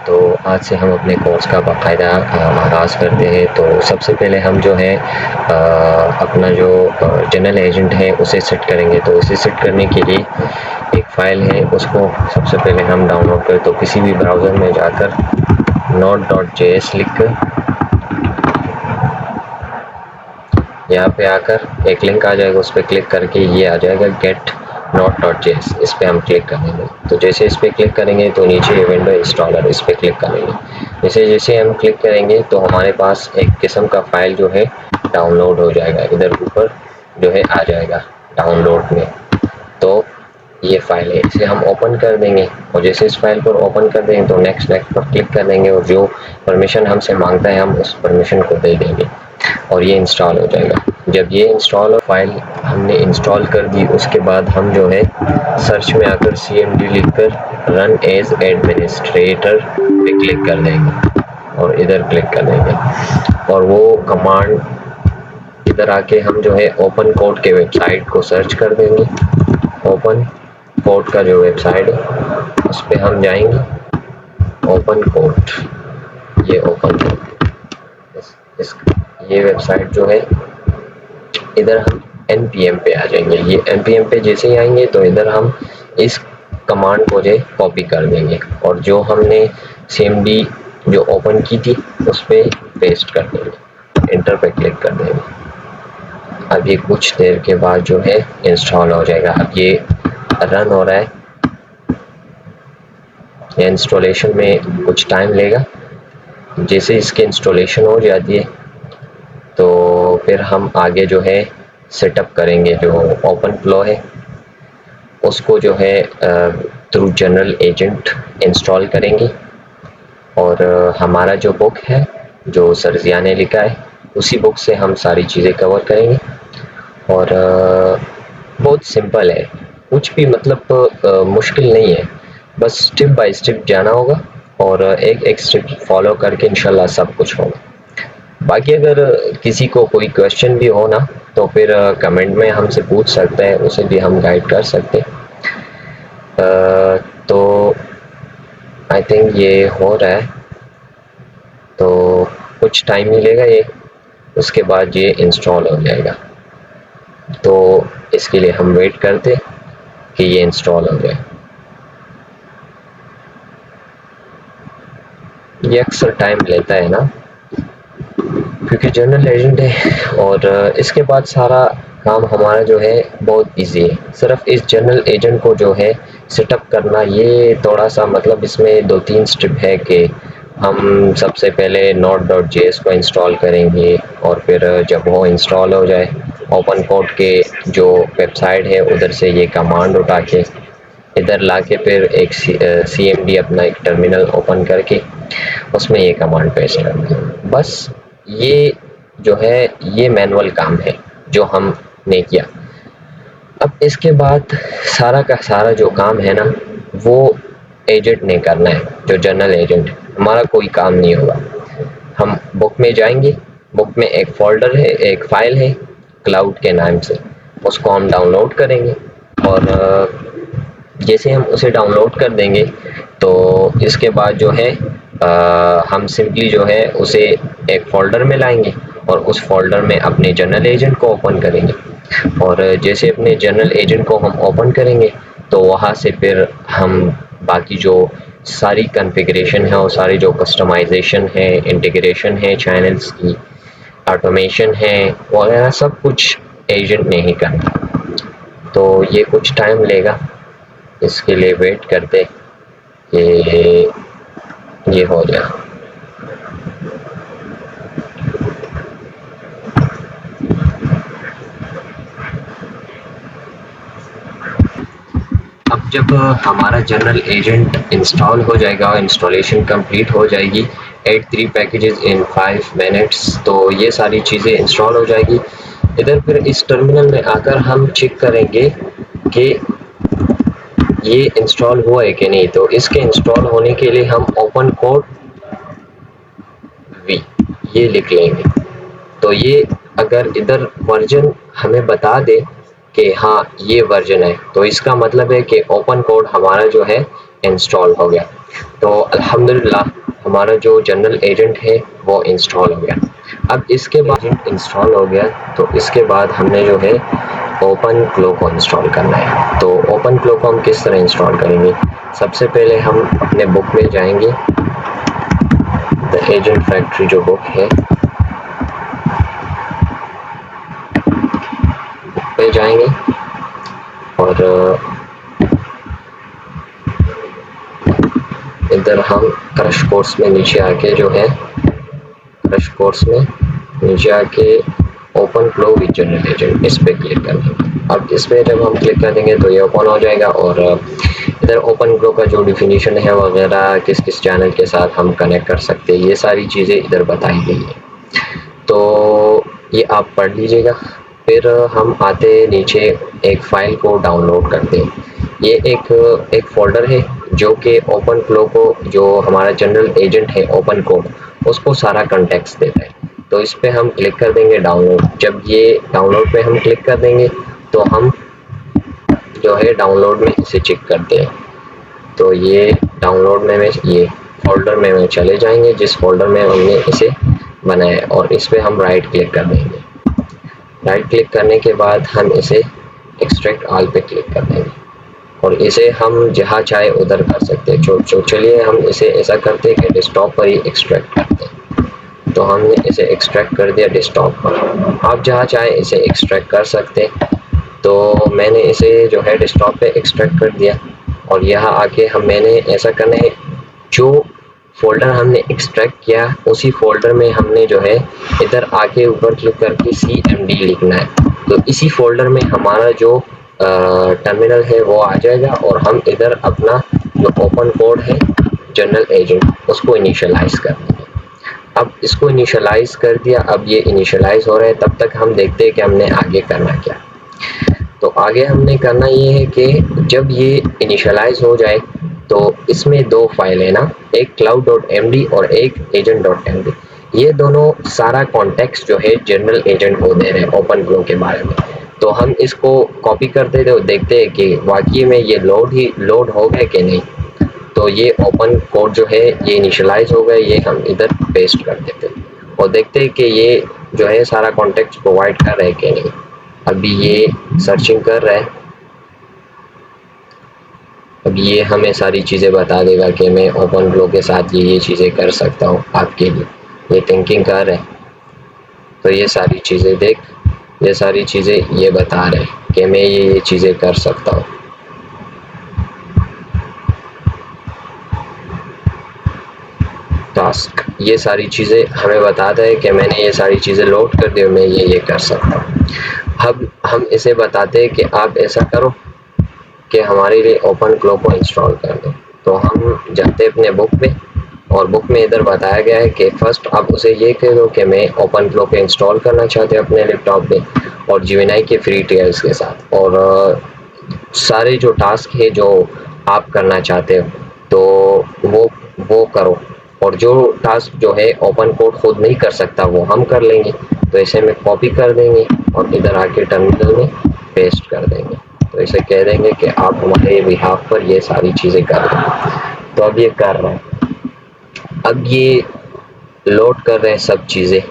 तो आज से हम अपने कोर्स का बाकायदा आगाज़ करते हैं। तो सबसे पहले हम जो है अपना जो जनरल एजेंट है उसे सेट करेंगे। तो उसे सेट करने के लिए एक फ़ाइल है, उसको सबसे पहले हम डाउनलोड करें। तो किसी भी ब्राउज़र में जाकर node.js लिख कर यहाँ पे आकर एक लिंक आ जाएगा, उस पर क्लिक करके ये आ जाएगा गेट node.js। इस पर हम क्लिक करेंगे। तो जैसे इस पर क्लिक करेंगे तो नीचे विंडो इंस्टॉलर, इस पर क्लिक करेंगे। जैसे जैसे हम क्लिक करेंगे तो हमारे पास एक किस्म का फ़ाइल जो है डाउनलोड हो जाएगा, इधर ऊपर जो है आ जाएगा डाउनलोड में। तो ये फ़ाइल है, इसे हम ओपन कर देंगे और जैसे इस फाइल पर ओपन कर देंगे तो नेक्स्ट नेक्स्ट पर क्लिक कर देंगे और जो परमिशन हमसे मांगता है हम उस परमिशन को दे देंगे और ये इंस्टॉल हो जाएगा। जब ये इंस्टॉल फाइल हमने इंस्टॉल कर दी, उसके बाद हम जो है सर्च में आकर cmd लिखकर रन एज एडमिनिस्ट्रेटर पे क्लिक कर देंगे और इधर क्लिक कर देंगे और वो कमांड इधर आके हम जो है ओपन कोड के वेबसाइट को सर्च कर देंगे। ओपन कोड का जो वेबसाइट है उस पर हम जाएंगे। ओपन कोड, ये ओपन कोड, ये वेबसाइट जो है इधर हम npm पे आ जाएंगे। ये npm पे जैसे ही आएंगे तो इधर हम इस कमांड को जो कॉपी कर देंगे और जो हमने cmd जो ओपन की थी उस पर पेस्ट कर देंगे, इंटर पे क्लिक कर देंगे। अब ये कुछ देर के बाद जो है इंस्टॉल हो जाएगा। अब ये रन हो रहा है, ये इंस्टॉलेशन में कुछ टाइम लेगा। जैसे इसकी इंस्टॉलेशन हो जाती है तो फिर हम आगे जो है सेटअप करेंगे। जो ओपन फ्लो है उसको जो है थ्रू जनरल एजेंट इंस्टॉल करेंगे और हमारा जो बुक है जो सरजिया ने लिखा है उसी बुक से हम सारी चीज़ें कवर करेंगे। और बहुत सिंपल है, कुछ भी मतलब मुश्किल नहीं है, बस स्टेप बाय स्टेप जाना होगा और एक एक स्टेप फॉलो करके इंशाल्लाह सब कुछ होगा। बाकी अगर किसी को कोई क्वेश्चन भी हो ना तो फिर कमेंट में हमसे पूछ सकते हैं, उसे भी हम गाइड कर सकते हैं। तो आई थिंक ये हो रहा है, तो कुछ टाइम ही लेगा ये, उसके बाद ये इंस्टॉल हो जाएगा। तो इसके लिए हम वेट करते कि ये इंस्टॉल हो जाए। ये अक्सर टाइम लेता है ना, क्योंकि जनरल एजेंट है और इसके बाद सारा काम हमारा जो है बहुत इजी है। सिर्फ इस जनरल एजेंट को जो है सेटअप करना, ये थोड़ा सा मतलब इसमें 2-3 स्टेप है कि हम सबसे पहले node.js को इंस्टॉल करेंगे और फिर जब वो इंस्टॉल हो जाए ओपन कोड के जो वेबसाइट है उधर से ये कमांड उठा के इधर लाके फिर एक cmd अपना एक टर्मिनल ओपन करके उसमें ये कमांड पेस्ट करना। बस ये जो है ये मैनुअल काम है जो हमने किया। अब इसके बाद सारा का सारा जो काम है ना वो एजेंट ने करना है, जो जनरल एजेंट, हमारा कोई काम नहीं होगा। हम बुक में जाएंगे, बुक में एक फोल्डर है, एक फाइल है क्लाउड के नाम से, उसको हम डाउनलोड करेंगे और जैसे हम उसे डाउनलोड कर देंगे तो इसके बाद जो है हम सिंपली जो है उसे एक फ़ोल्डर में लाएंगे और उस फोल्डर में अपने जनरल एजेंट को ओपन करेंगे और जैसे अपने जनरल एजेंट को हम ओपन करेंगे तो वहाँ से फिर हम बाकी जो सारी कॉन्फ़िगरेशन है और सारी जो कस्टमाइजेशन है, इंटीग्रेशन है, चैनल्स की ऑटोमेशन है वगैरह सब कुछ एजेंट ने ही करना। तो ये कुछ टाइम लेगा, इसके लिए वेट करते कि ये हो जाए। अब जब हमारा जनरल एजेंट इंस्टॉल हो जाएगा और इंस्टॉलेशन कंप्लीट हो जाएगी, 83 पैकेजेस इन 5 मिनट्स, तो ये सारी चीज़ें इंस्टॉल हो जाएगी। इधर फिर इस टर्मिनल में आकर हम चेक करेंगे कि ये इंस्टॉल हुआ है कि नहीं। तो इसके इंस्टॉल होने के लिए हम ओपन कोड वी ये लिख लेंगे। तो ये अगर इधर वर्जन हमें बता दे कि हाँ ये वर्जन है तो इसका मतलब है कि ओपन कोड हमारा जो है इंस्टॉल हो गया। तो अल्हम्दुलिल्लाह हमारा जो जनरल एजेंट है वो इंस्टॉल हो गया। अब इसके बाद एजेंट इंस्टॉल हो गया तो इसके बाद हमने जो है ओपन फ्लो को इंस्टॉल करना है। तो ओपन फ्लो को हम किस तरह इंस्टॉल करेंगे? सबसे पहले हम अपने बुक में जाएंगे, द एजेंट फैक्ट्री जो बुक है पे जाएंगे और इधर हम क्रश कोर्स में नीचे आके जो है क्रश कोर्स में नीचे आके open flow with general agent इस पे क्लिक कर देंगे। अब इस पे जब हम क्लिक कर देंगे तो ये ओपन हो जाएगा और इधर ओपन फ्लो का जो डिफिनीशन है वगैरह, किस किस चैनल के साथ हम कनेक्ट कर सकते हैं, ये सारी चीज़ें इधर बताई गई है। तो ये आप पढ़ लीजिएगा। फिर हम आते नीचे एक फ़ाइल को डाउनलोड करते हैं। ये एक फ़ोल्डर है जो कि ओपन फ्लो को, जो हमारा जनरल एजेंट है ओपन कोड, उसको सारा कंटेक्स्ट देता है। तो इस पे हम क्लिक कर देंगे डाउनलोड। जब ये डाउनलोड पे हम क्लिक कर देंगे तो हम जो है डाउनलोड में इसे चेक करते हैं। तो ये डाउनलोड में ये फ़ोल्डर में चले जाएंगे जिस फ़ोल्डर में हमने इसे बनाया और इस पे हम राइट क्लिक कर देंगे। राइट क्लिक करने के बाद हम इसे एक्सट्रैक्ट ऑल पे क्लिक कर देंगे और इसे हम जहाँ चाहे उधर कर सकते हैं। चलिए हम इसे ऐसा करते हैं कि डेस्कटॉप पर ही एक्सट्रैक्ट करते हैं। तो हमने इसे एक्सट्रैक्ट कर दिया डेस्कटॉप पर। आप जहाँ चाहे इसे एक्सट्रैक्ट कर सकते हैं। तो मैंने इसे जो है डेस्कटॉप पे एक्सट्रैक्ट कर दिया और यहाँ आके मैंने ऐसा करना है, जो फ़ोल्डर हमने एक्सट्रैक्ट किया उसी फ़ोल्डर में हमने जो है इधर आके ऊपर क्लिक करके CMD लिखना है। तो इसी फ़ोल्डर में हमारा जो टर्मिनल है वो आ जाएगा और हम इधर अपना जो ओपन कोड है जनरल एजेंट उसको इनिशियलाइज़ कर देंगे। अब इसको इनिशियलाइज़ कर दिया। अब ये इनिशियलाइज़ हो रहा है, तब तक हम देखते हैं कि हमने आगे करना क्या। तो आगे हमने करना ये है कि जब ये इनिशियलाइज़ हो जाए तो इसमें दो फाइल है ना, एक cloud.md और एक agent.md। ये दोनों सारा कॉन्टेक्स्ट जो है जनरल एजेंट को दे रहे हैं ओपन फ्लो के बारे में। तो हम इसको कॉपी करते थे और देखते हैं कि वाकई में ये लोड हो गया कि नहीं। तो ये ओपन कोड जो है ये इनिशियलाइज हो गया, ये हम इधर पेस्ट कर देते हैं और देखते हैं कि ये जो है सारा कॉन्टेक्स्ट प्रोवाइड कर रहे हैं कि नहीं। अभी ये सर्चिंग कर रहा है। अब ये हमें सारी चीज़ें बता देगा कि मैं ओपन फ्लो के साथ ये चीज़ें कर सकता हूँ आपके लिए। ये थिंकिंग कर रहे हैं। तो ये सारी चीज़ें देख, ये सारी चीज़ें ये बता रहे हैं कि मैं ये चीज़ें कर सकता हूँ। टास्क, ये सारी चीज़ें हमें बताता है कि मैंने ये सारी चीज़ें लोड कर दी और मैं ये कर सकता हूँ। अब हम इसे बताते हैं कि आप ऐसा करो कि हमारे लिए ओपन फ्लो को इंस्टॉल कर दो। तो हम जाते हैं अपने बुक पे और बुक में इधर बताया गया है कि फ़र्स्ट आप उसे ये कह दो कि मैं ओपन फ्लो पे इंस्टॉल करना चाहते हैं अपने लैपटॉप पे और जेमिनी के फ्री ट्रायल्स के साथ, और सारे जो टास्क है जो आप करना चाहते हो तो वो करो, और जो टास्क जो है ओपन कोड खुद नहीं कर सकता वो हम कर लेंगे। तो इसे में कॉपी कर देंगे और इधर आके टर्मिनल में पेस्ट कर देंगे। तो इसे कह देंगे कि आप हमारे बिहाफ पर ये सारी चीज़ें कर दें। तो अब ये कर रहे हैं। अब ये लोड कर रहे हैं सब चीज़ें,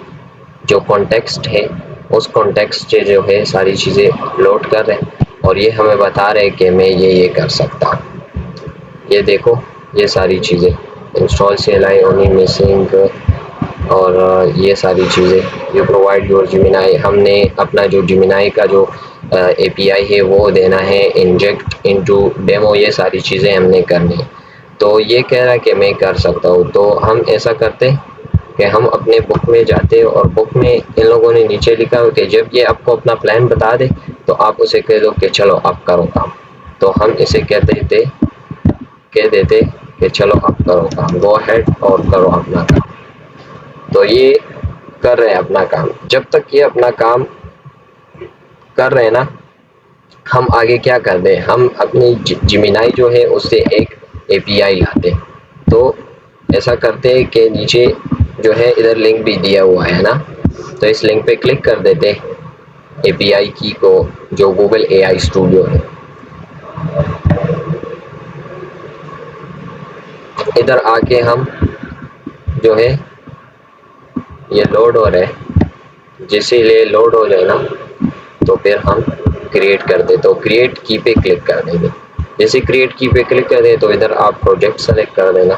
जो कॉन्टेक्स्ट है उस कॉन्टेक्स्ट से जो है सारी चीज़ें लोड कर रहे हैं और ये हमें बता रहे हैं कि मैं ये कर सकता हूँ। ये देखो ये सारी चीज़ें इंस्टॉल CLI ओनली मिसिंग और ये सारी चीज़ें यू प्रोवाइड योर जेमिनी। हमने अपना जो जेमिनी का जो API है वो देना है, इंजेक्ट इनटू डेमो, ये सारी चीज़ें हमने करनी है। तो ये कह रहा है कि मैं कर सकता हूँ। तो हम ऐसा करते कि हम अपने बुक में जाते और बुक में इन लोगों ने नीचे लिखा हो कि जब ये आपको अपना प्लान बता दे तो आप उसे कह दो कि चलो आप करो काम। तो हम इसे कह देते कि चलो आप करो काम, गो अहेड और करो अपना काम। तो ये कर रहे हैं अपना काम। जब तक ये अपना काम कर रहे हैं ना, हम आगे क्या कर दें, हम अपनी जेमिनी जो है उससे एक API लाते। तो ऐसा करते हैं कि नीचे जो है इधर लिंक भी दिया हुआ है ना, तो इस लिंक पे क्लिक कर देते API की को, जो गूगल AI स्टूडियो है। इधर आके हम जो है ये लोड हो रहा है, जैसे ये लोड हो जाए ना तो फिर हम क्रिएट कर दे, तो क्रिएट की पे क्लिक कर देंगे। जैसे क्रिएट की पे क्लिक कर दे तो इधर आप प्रोजेक्ट सेलेक्ट कर देना।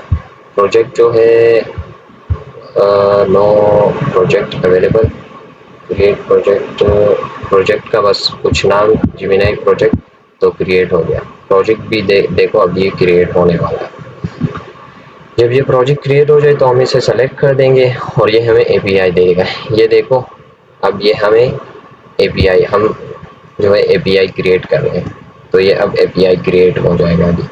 प्रोजेक्ट जो है no project available, create project, project का बस कुछ नाम जिमिनाई प्रोजेक्ट, तो क्रिएट हो गया। प्रोजेक्ट भी देखो अब ये क्रिएट होने वाला है। जब ये प्रोजेक्ट क्रिएट हो जाए तो हम इसे सेलेक्ट कर देंगे और ये हमें एपीआई देगा। ये देखो अब ये हमें एपीआई, हम जो है एपीआई क्रिएट कर रहे हैं, तो ये अब एपीआई क्रिएट हो जाएगा। अभी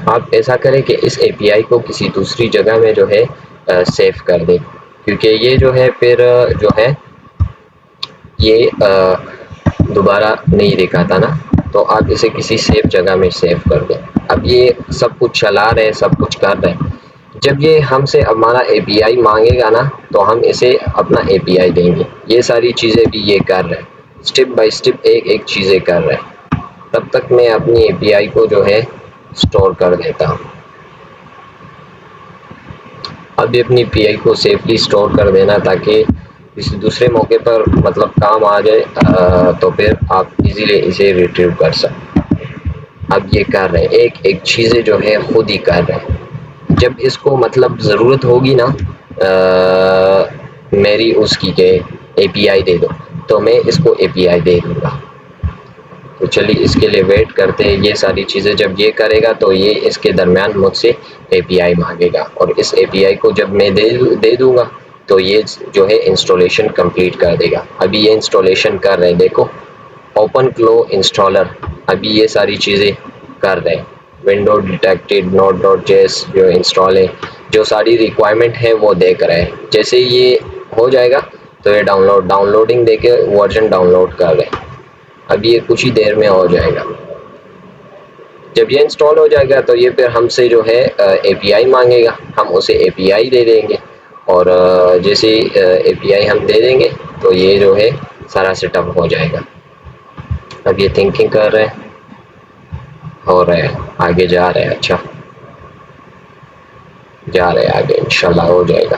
आप ऐसा करें कि इस एपीआई को किसी दूसरी जगह में जो है सेव कर दें, क्योंकि ये जो है फिर जो है ये दोबारा नहीं दिखाता ना, तो आप इसे किसी सेफ जगह में सेव कर दें। अब ये सब कुछ चला रहे हैं, सब कुछ कर रहे हैं। जब ये हमसे हमारा एपीआई मांगेगा ना तो हम इसे अपना एपीआई देंगे। ये सारी चीज़ें भी ये कर रहे हैं, स्टेप बाय स्टेप एक एक चीज़ें कर रहे हैं। तब तक मैं अपनी एपीआई को जो है स्टोर कर देता हूँ। अब अपनी एपीआई को सेफली स्टोर कर देना ताकि किसी दूसरे मौके पर मतलब काम आ जाए, तो फिर आप इजीली इसे रिट्रीव कर सकते। अब ये कर रहे हैं, एक एक चीज़ें जो है खुद ही कर रहे हैं। जब इसको मतलब ज़रूरत होगी ना मेरी उसकी के एपीआई दे दो, तो मैं इसको एपीआई दे दूँगा। तो चलिए इसके लिए वेट करते हैं। ये सारी चीज़ें जब ये करेगा तो ये इसके दरमियान मुझसे एपीआई मांगेगा, और इस एपीआई को जब मैं दे दूँगा तो ये जो है इंस्टॉलेशन कंप्लीट कर देगा। अभी ये इंस्टॉलेशन कर रहे हैं, देखो ओपन क्लो इंस्टॉलर, अभी ये सारी चीज़ें कर रहे हैं। विंडो डिटेक्टेड node.js जो इंस्टॉल है, जो सारी रिक्वायरमेंट है वो देख रहे हैं। जैसे ये हो जाएगा तो ये डाउनलोडिंग देके वर्जन डाउनलोड कर रहे हैं। अभी ये कुछ ही देर में हो जाएगा। जब ये इंस्टॉल हो जाएगा तो ये फिर हमसे जो है एपीआई मांगेगा, हम उसे एपीआई दे देंगे, और जैसे एपीआई हम दे देंगे तो ये जो है सारा सेटअप हो जाएगा। अब ये थिंकिंग कर रहे हैं, हो रहा है, आगे जा रहे हैं। अच्छा जा रहे हैं आगे, इंशाल्लाह हो जाएगा।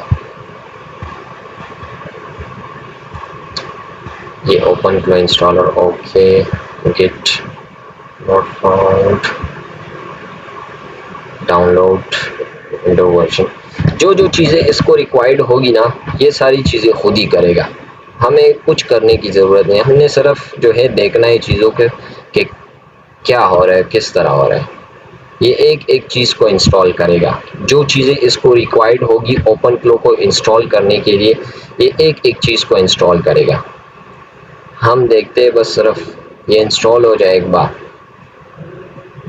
ये open flow installer, okay, get not found, download window version. जो जो चीज़ें इसको रिक्वायर्ड होगी ना ये सारी चीज़ें खुद ही करेगा, हमें कुछ करने की ज़रूरत नहीं। हमने सिर्फ जो है देखना है चीज़ों के कि क्या हो रहा है, किस तरह हो रहा है। ये एक एक चीज़ को इंस्टॉल करेगा, जो चीज़ें इसको रिक्वायर्ड होगी ओपन फ्लो को इंस्टॉल करने के लिए, ये एक एक चीज़ को इंस्टॉल करेगा। हम देखते हैं बस सिर्फ ये इंस्टॉल हो जाए एक बार।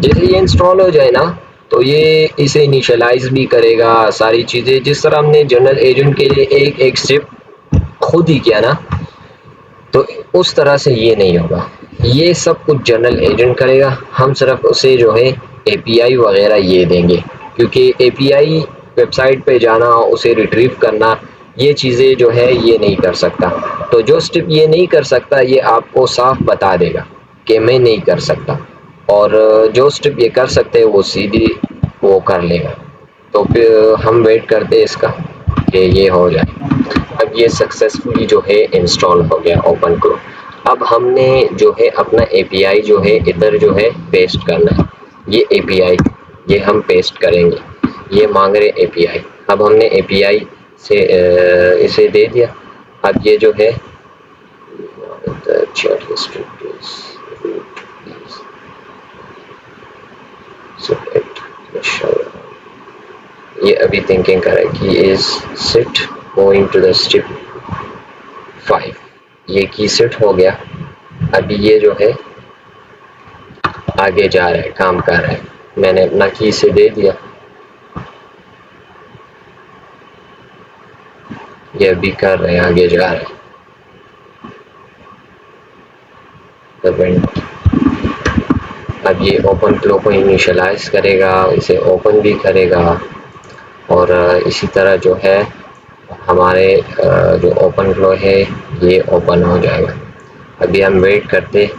जैसे ये इंस्टॉल हो जाए ना तो ये इसे इनिशियलाइज भी करेगा, सारी चीज़ें जिस तरह हमने जनरल एजेंट के लिए एक एक स्टेप खुद ही किया ना, तो उस तरह से ये नहीं होगा। ये सब कुछ जनरल एजेंट करेगा, हम सिर्फ उसे जो है एपीआई वगैरह ये देंगे, क्योंकि एपीआई वेबसाइट पे जाना, उसे रिट्रीव करना, ये चीज़ें जो है ये नहीं कर सकता। तो जो स्टेप ये नहीं कर सकता ये आपको साफ बता देगा कि मैं नहीं कर सकता, और जो स्टेप ये कर सकते हैं वो सीधी वो कर लेगा। तो फिर हम वेट करते हैं इसका कि ये हो जाए। अब ये सक्सेसफुली जो है इंस्टॉल हो गया ओपन फ्लो। अब हमने जो है अपना एपीआई जो है इधर जो है पेस्ट करना है। ये एपीआई ये हम पेस्ट करेंगे, ये मांग रहे एपीआई। अब हमने एपीआई से इसे दे दिया। अब ये जो है ये अभी थिंकिंग करे कि is it going to the step 5, ये की सेट हो गया। अभी ये जो है आगे जा रहा है, काम कर रहा है। मैंने अपना की से दे दिया, ये अभी कर रहे हैं, आगे जा रहे हैं। अब ये ओपन फ्लो को इनिशियलाइज करेगा, इसे ओपन भी करेगा, और इसी तरह जो है हमारे जो ओपन फ्लो है ये ओपन हो जाएगा। अभी हम वेट करते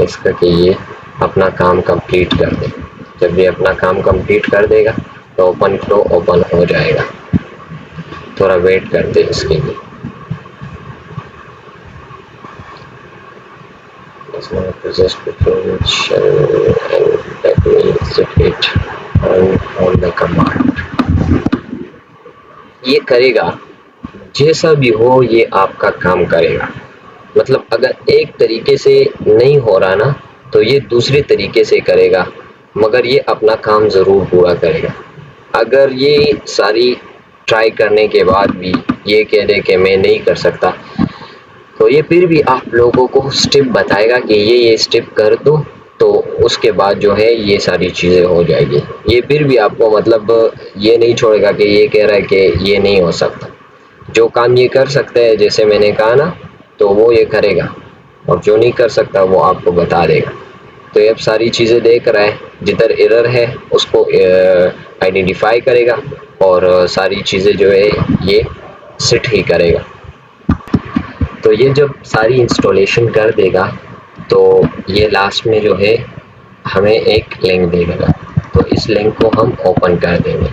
इसका कि ये अपना काम कंप्लीट कर दे। जब ये अपना काम कंप्लीट कर देगा तो ओपन फ्लो ओपन हो जाएगा। थोड़ा वेट करते हैं इसके लिए। ये करेगा, जैसा भी हो ये आपका काम करेगा। मतलब अगर एक तरीके से नहीं हो रहा ना तो ये दूसरे तरीके से करेगा, मगर ये अपना काम ज़रूर पूरा करेगा। अगर ये सारी ट्राई करने के बाद भी ये कह दे कि मैं नहीं कर सकता, तो ये फिर भी आप लोगों को स्टेप बताएगा कि ये स्टेप कर दो, तो उसके बाद जो है ये सारी चीज़ें हो जाएगी। ये फिर भी आपको मतलब ये नहीं छोड़ेगा कि ये कह रहा है कि ये नहीं हो सकता। जो काम ये कर सकता है, जैसे मैंने कहा ना, तो वो ये करेगा, और जो नहीं कर सकता वो आपको बता देगा। तो ये अब सारी चीज़ें देख रहा है, जिधर एरर है उसको आइडेंटिफाई करेगा और सारी चीज़ें जो है ये सेट ही करेगा। तो ये जब सारी इंस्टॉलेशन कर देगा तो ये लास्ट में जो है हमें एक लिंक देगा। तो इस लिंक को हम ओपन कर देंगे।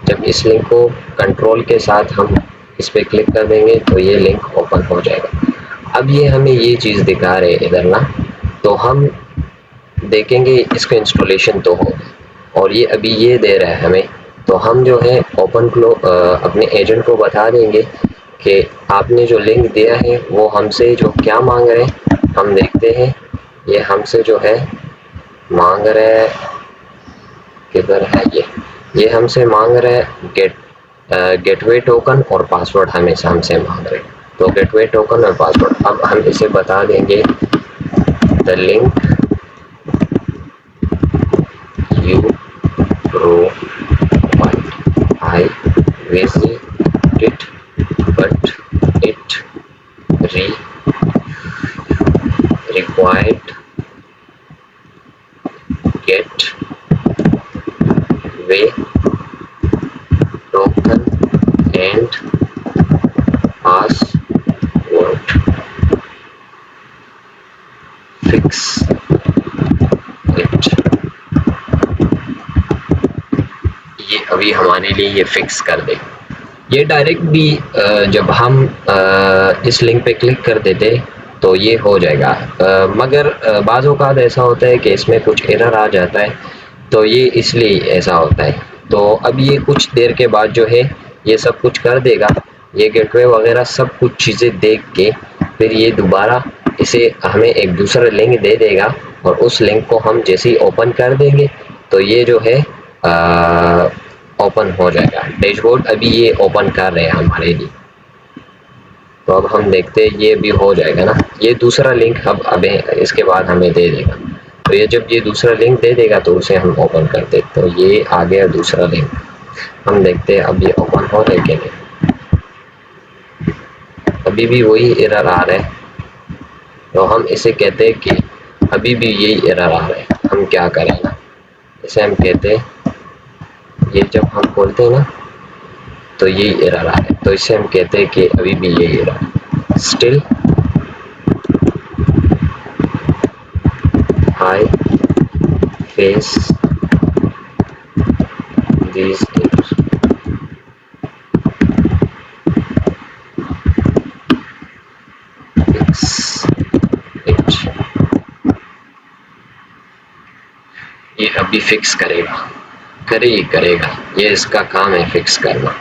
जब इस लिंक को कंट्रोल के साथ हम इस पर क्लिक कर देंगे तो ये लिंक ओपन हो जाएगा। अब ये हमें ये चीज़ दिखा रहे इधर ना, तो हम देखेंगे इसका इंस्टॉलेशन तो हो, और ये अभी ये दे रहा है हमें। तो हम जो है ओपन फ्लो अपने एजेंट को बता देंगे कि आपने जो लिंक दिया है वो हमसे जो क्या मांग रहे हैं, हम देखते हैं। ये हमसे जो है मांग रहे है, किधर है ये हमसे मांग रहे हैं गेटवे टोकन और पासवर्ड हमेशा हमसे मांग रहे हैं। तो गेटवे टोकन और पासवर्ड अब हम इसे बता देंगे, the link you provide I visit it but it required gateway token and password. Fix it. ये अभी हमारे लिए ये फिक्स कर दे। ये डायरेक्ट भी जब हम इस लिंक पे क्लिक कर देते तो ये हो जाएगा, मगर बाज़ औक़ात ऐसा होता है कि इसमें कुछ एरर आ जाता है, तो ये इसलिए ऐसा होता है। तो अब ये कुछ देर के बाद जो है ये सब कुछ कर देगा, ये गेटवे वगैरह सब कुछ चीज़ें देख के फिर ये दोबारा इसे हमें एक दूसरा लिंक दे देगा, और उस लिंक को हम जैसे ही ओपन कर देंगे तो ये जो है ओपन हो जाएगा। डैशबोर्ड अभी ये ओपन कर रहे हैं हमारे लिए। तो अब हम देखते हैं ये भी हो जाएगा ना, ये दूसरा लिंक अब इसके बाद हमें दे देगा। तो ये जब ये दूसरा लिंक दे देगा तो उसे हम ओपन करते, तो ये आ गया दूसरा लिंक। हम देखते हैं अब ये ओपन हो रहा है कि नहीं। अभी भी वही एरर आ रहा है, तो हम इसे कहते हैं कि अभी भी यही एरर आ रहा है, हम क्या करें ना। इसे हम कहते हैं, ये जब हम खोलते हैं ना तो यही एरर आ रहा है, तो इसे हम कहते हैं कि अभी भी यही एरर है। Still I face these errors. Fix it. ये अभी फिक्स करेगा, करेगा, ये इसका काम है फिक्स करना।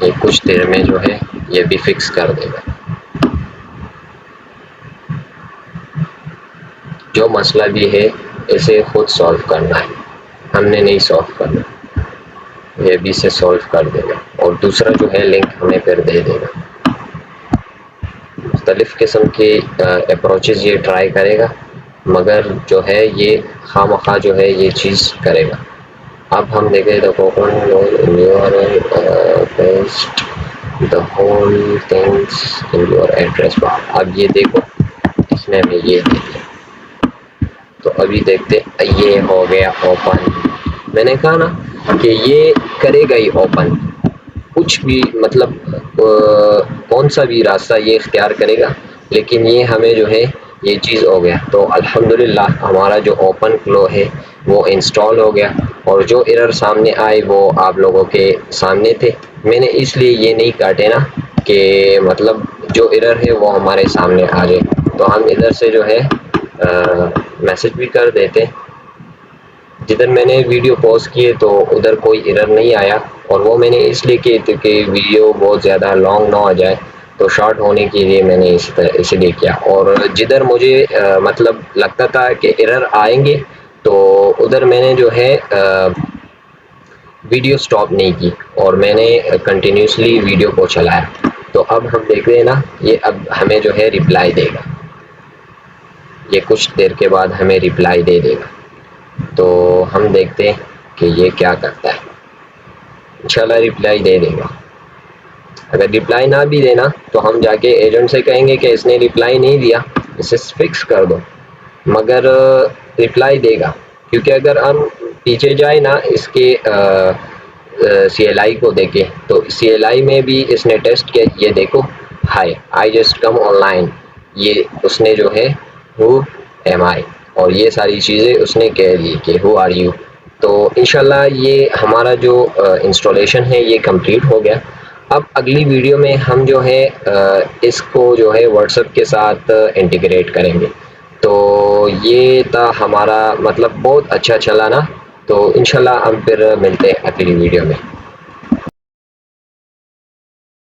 ये कुछ देर में जो है ये भी फिक्स कर देगा। जो मसला भी है इसे खुद सॉल्व करना है, हमने नहीं सॉल्व करना, ये भी से सॉल्व कर देगा। और दूसरा जो है लिंक हमें फिर दे देगा। मुख्तलिफ़ किस्म के अप्रोचेज़ ये ट्राई करेगा, मगर जो है ये खामखा जो है ये चीज़ करेगा। अब हम देखें तो paste the whole things in your address bar. अब ये देखो इसने हमें ये दे दिया, तो अभी देखते ये हो गया ओपन। मैंने कहा ना कि ये करेगा ही ओपन, कुछ भी मतलब कौन सा भी रास्ता ये इख्तियार करेगा, लेकिन ये हमें जो है ये चीज़ हो गया। तो अल्हम्दुलिल्लाह हमारा जो ओपन फ्लो है वो इंस्टॉल हो गया, और जो एरर सामने आए वो आप लोगों के सामने थे। मैंने इसलिए ये नहीं काटे ना कि मतलब जो एरर है वो हमारे सामने आ जाए, तो हम इधर से जो है मैसेज भी कर देते। जिधर मैंने वीडियो पॉज किए तो उधर कोई एरर नहीं आया, और वो मैंने इसलिए किए थे कि वीडियो बहुत ज़्यादा लॉन्ग ना आ जाए, तो शॉर्ट होने के लिए मैंने इसलिए किया। और जिधर मुझे मतलब लगता था कि एरर आएंगे, तो उधर मैंने जो है वीडियो स्टॉप नहीं की, और मैंने कंटिन्यूसली वीडियो को चलाया। तो अब हम देख रहे हैं ना, ये अब हमें जो है रिप्लाई देगा, ये कुछ देर के बाद हमें रिप्लाई दे देगा। तो हम देखते हैं कि ये क्या करता है। इंशाल्लाह रिप्लाई दे देगा। अगर रिप्लाई ना भी देना तो हम जाके एजेंट से कहेंगे कि इसने रिप्लाई नहीं दिया, इसे फिक्स कर दो, मगर रिप्लाई देगा। क्योंकि अगर हम पीछे जाए ना इसके CLI को देखें, तो CLI में भी इसने टेस्ट किया। ये देखो, हाय आई जस्ट कम ऑनलाइन, ये उसने जो है हु एम आई, और ये सारी चीज़ें उसने कह दी कि हु आर यू। तो इंशाल्लाह ये हमारा जो इंस्टॉलेशन है ये कंप्लीट हो गया। अब अगली वीडियो में हम जो है इसको जो है व्हाट्सएप के साथ इंटीग्रेट करेंगे। तो ये था हमारा, मतलब बहुत अच्छा चला ना। तो इंशाल्लाह हम फिर मिलते हैं अगली वीडियो में।